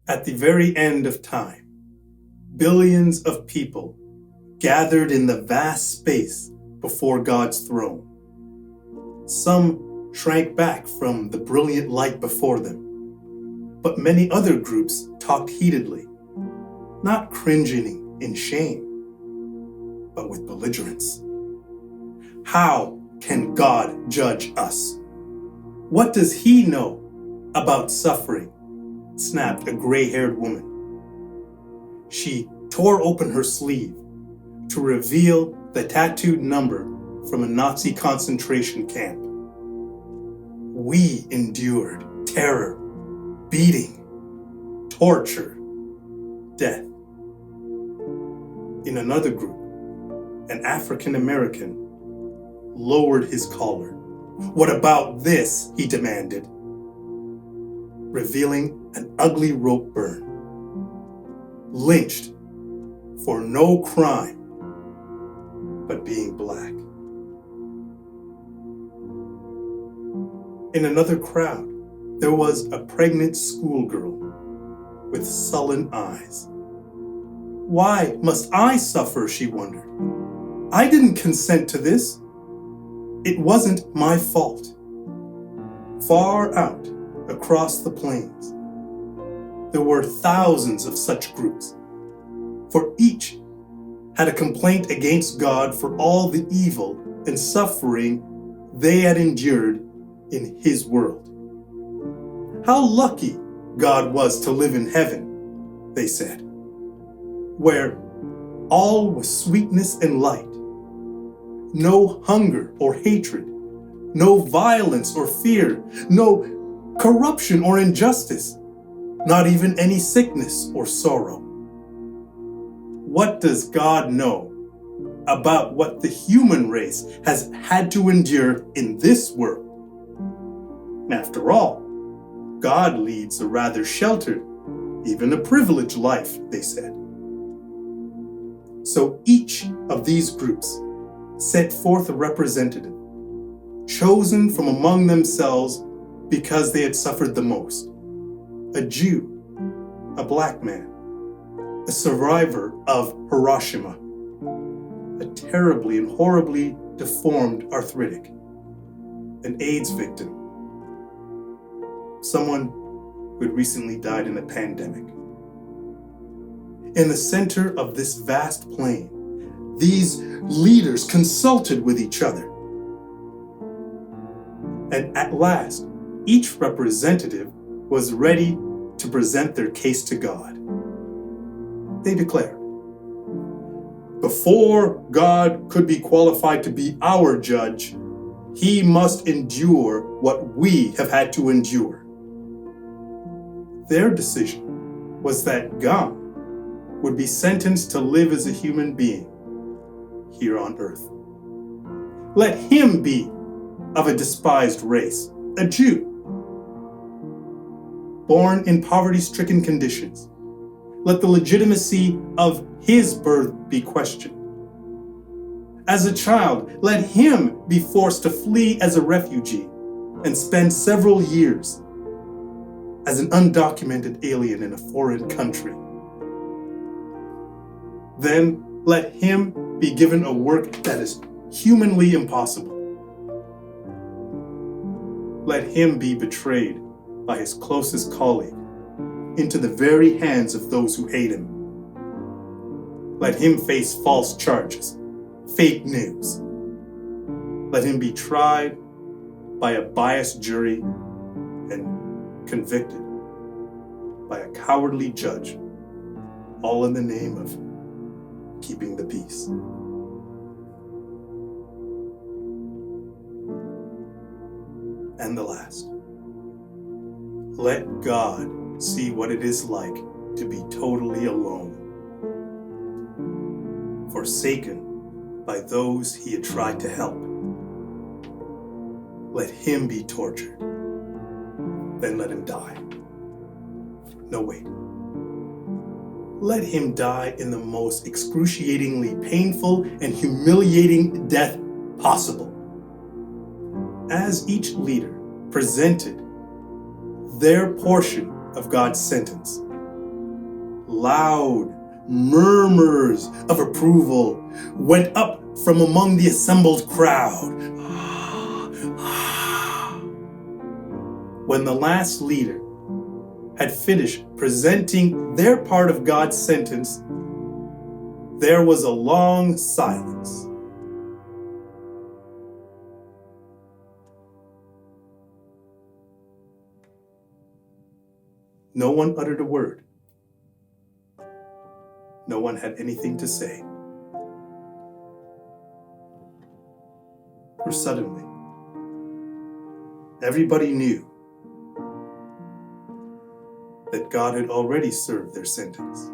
At the very end of time, billions of people gathered in the vast space before God's throne. Some shrank back from the brilliant light before them, but many other groups talked heatedly, not cringing in shame, but with belligerence. How can God judge us? What does he know about suffering? Snapped a gray-haired woman. She tore open her sleeve to reveal the tattooed number from a Nazi concentration camp. We endured terror, beating, torture, death. In another group, an African American lowered his collar. What about this? He demanded, revealing an ugly rope burn. Lynched for no crime but being black. In another crowd, there was a pregnant schoolgirl with sullen eyes. Why must I suffer, she wondered. I didn't consent to this. It wasn't my fault. Far out across the plains, there were thousands of such groups, for each had a complaint against God for all the evil and suffering they had endured in his world. How lucky God was to live in heaven, they said, where all was sweetness and light, no hunger or hatred, no violence or fear, no corruption or injustice, not even any sickness or sorrow. What does God know about what the human race has had to endure in this world? After all, God leads a rather sheltered, even a privileged life, they said. So each of these groups set forth a representative, chosen from among themselves because they had suffered the most. A Jew, a black man, a survivor of Hiroshima, a terribly and horribly deformed arthritic, an AIDS victim, someone who had recently died in a pandemic. In the center of this vast plain, these leaders consulted with each other. And at last, each representative was ready to present their case to God. They declared, before God could be qualified to be our judge, he must endure what we have had to endure. Their decision was that God would be sentenced to live as a human being here on earth. Let him be of a despised race, a Jew, born in poverty-stricken conditions. Let the legitimacy of his birth be questioned. As a child, let him be forced to flee as a refugee and spend several years as an undocumented alien in a foreign country. Then let him be given a work that is humanly impossible. Let him be betrayed by his closest colleague into the very hands of those who hate him. Let him face false charges, fake news. Let him be tried by a biased jury and convicted by a cowardly judge, all in the name of keeping the peace. And the last, let God see what it is like to be totally alone, forsaken by those he had tried to help. Let him be tortured, then let him die. No, wait. Let him die in the most excruciatingly painful and humiliating death possible. As each leader presented their portion of God's sentence, Loud murmurs of approval went up from among the assembled crowd. When the last leader had finished presenting their part of God's sentence, there was a long silence. No one uttered a word. No one had anything to say. For suddenly, everybody knew that God had already served their sentence.